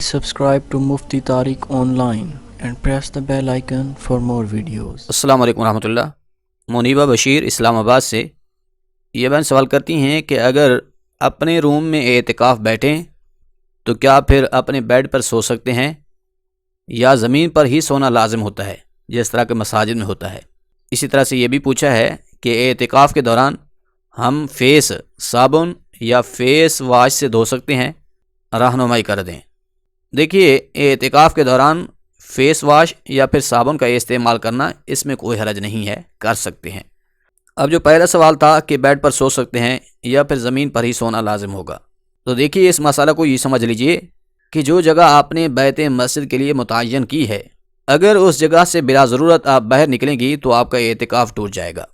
Subscribe to Mufti Tariq Online and press the bell icon for more videos. السلام علیکم ورحمۃ اللہ۔ منیبہ بشیر اسلام آباد سے یہ بہن سوال کرتی ہیں کہ اگر اپنے روم میں اعتکاف بیٹھیں تو کیا پھر اپنے بیڈ پر سو سکتے ہیں یا زمین پر ہی سونا لازم ہوتا ہے جس طرح کہ مساجد میں ہوتا ہے؟ اسی طرح سے یہ بھی پوچھا ہے کہ اعتکاف کے دوران ہم فیس صابن یا فیس واش سے دھو سکتے ہیں؟ رہنمائی کر دیں۔ دیکھیے، اعتکاف کے دوران فیس واش یا پھر صابن کا استعمال کرنا اس میں کوئی حرج نہیں ہے، کر سکتے ہیں۔ اب جو پہلا سوال تھا کہ بیڈ پر سو سکتے ہیں یا پھر زمین پر ہی سونا لازم ہوگا، تو دیکھیے اس مسئلہ کو یہ سمجھ لیجئے کہ جو جگہ آپ نے بیت مسجد کے لیے متعین کی ہے، اگر اس جگہ سے بلا ضرورت آپ باہر نکلیں گی تو آپ کا اعتکاف ٹوٹ جائے گا۔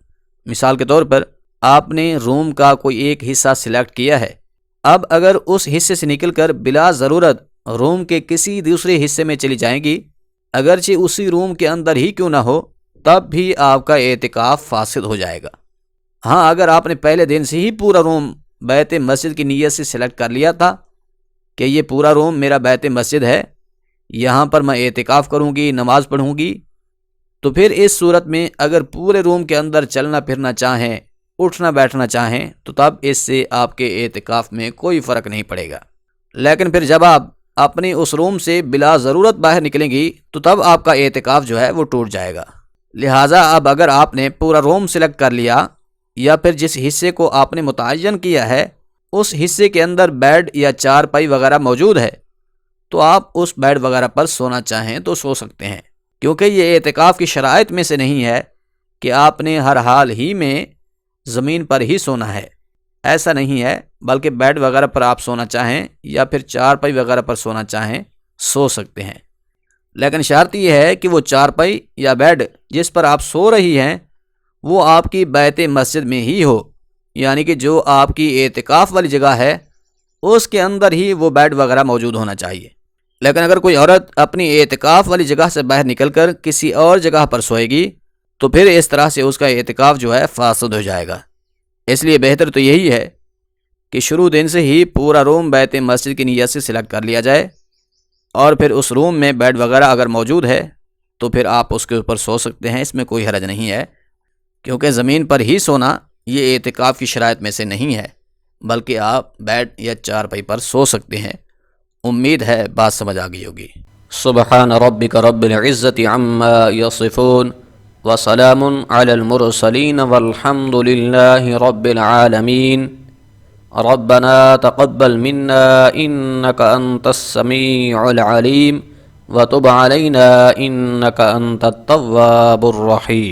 مثال کے طور پر آپ نے روم کا کوئی ایک حصہ سلیکٹ کیا ہے، اب اگر اس حصے سے نکل کر بلا ضرورت روم کے کسی دوسرے حصے میں چلی جائیں گی، اگرچہ اسی روم کے اندر ہی کیوں نہ ہو، تب بھی آپ کا اعتکاف فاسد ہو جائے گا۔ ہاں، اگر آپ نے پہلے دن سے ہی پورا روم بیت مسجد کی نیت سے سلیکٹ کر لیا تھا کہ یہ پورا روم میرا بیت مسجد ہے، یہاں پر میں اعتکاف کروں گی، نماز پڑھوں گی، تو پھر اس صورت میں اگر پورے روم کے اندر چلنا پھرنا چاہیں، اٹھنا بیٹھنا چاہیں، تو تب اس سے آپ کے اعتکاف میں کوئی فرق نہیں پڑے گا۔ لیکن پھر جب آپ اپنی اس روم سے بلا ضرورت باہر نکلیں گی تو تب آپ کا اعتکاف جو ہے وہ ٹوٹ جائے گا۔ لہٰذا اب اگر آپ نے پورا روم سلیکٹ کر لیا یا پھر جس حصے کو آپ نے متعین کیا ہے اس حصے کے اندر بیڈ یا چارپائی وغیرہ موجود ہے، تو آپ اس بیڈ وغیرہ پر سونا چاہیں تو سو سکتے ہیں، کیونکہ یہ اعتکاف کی شرائط میں سے نہیں ہے کہ آپ نے ہر حال ہی میں زمین پر ہی سونا ہے۔ ایسا نہیں ہے، بلکہ بیڈ وغیرہ پر آپ سونا چاہیں یا پھر چارپائی وغیرہ پر سونا چاہیں سو سکتے ہیں۔ لیکن شرط یہ ہے کہ وہ چارپائی یا بیڈ جس پر آپ سو رہی ہیں وہ آپ کی بیت مسجد میں ہی ہو، یعنی کہ جو آپ کی اعتکاف والی جگہ ہے اس کے اندر ہی وہ بیڈ وغیرہ موجود ہونا چاہیے۔ لیکن اگر کوئی عورت اپنی اعتکاف والی جگہ سے باہر نکل کر کسی اور جگہ پر سوئے گی تو پھر اس طرح سے اس کا اعتکاف جو ہے فاسد ہو جائے گا۔ اس لیے بہتر تو یہی ہے کہ شروع دن سے ہی پورا روم بیت مسجد کی نیت سے سلیکٹ کر لیا جائے، اور پھر اس روم میں بیڈ وغیرہ اگر موجود ہے تو پھر آپ اس کے اوپر سو سکتے ہیں، اس میں کوئی حرج نہیں ہے، کیونکہ زمین پر ہی سونا یہ اعتکاف کی شرائط میں سے نہیں ہے، بلکہ آپ بیڈ یا چارپائی پر سو سکتے ہیں۔ امید ہے بات سمجھ آ گئی ہوگی۔ سبحان ربک رب العزت عما یصفون وسلام علی المرسلین والحمد للہ رب العالمین۔ ربنا تقبل منا انک انت السمیع العلیم وتب علینا انک انت التواب الرحیم۔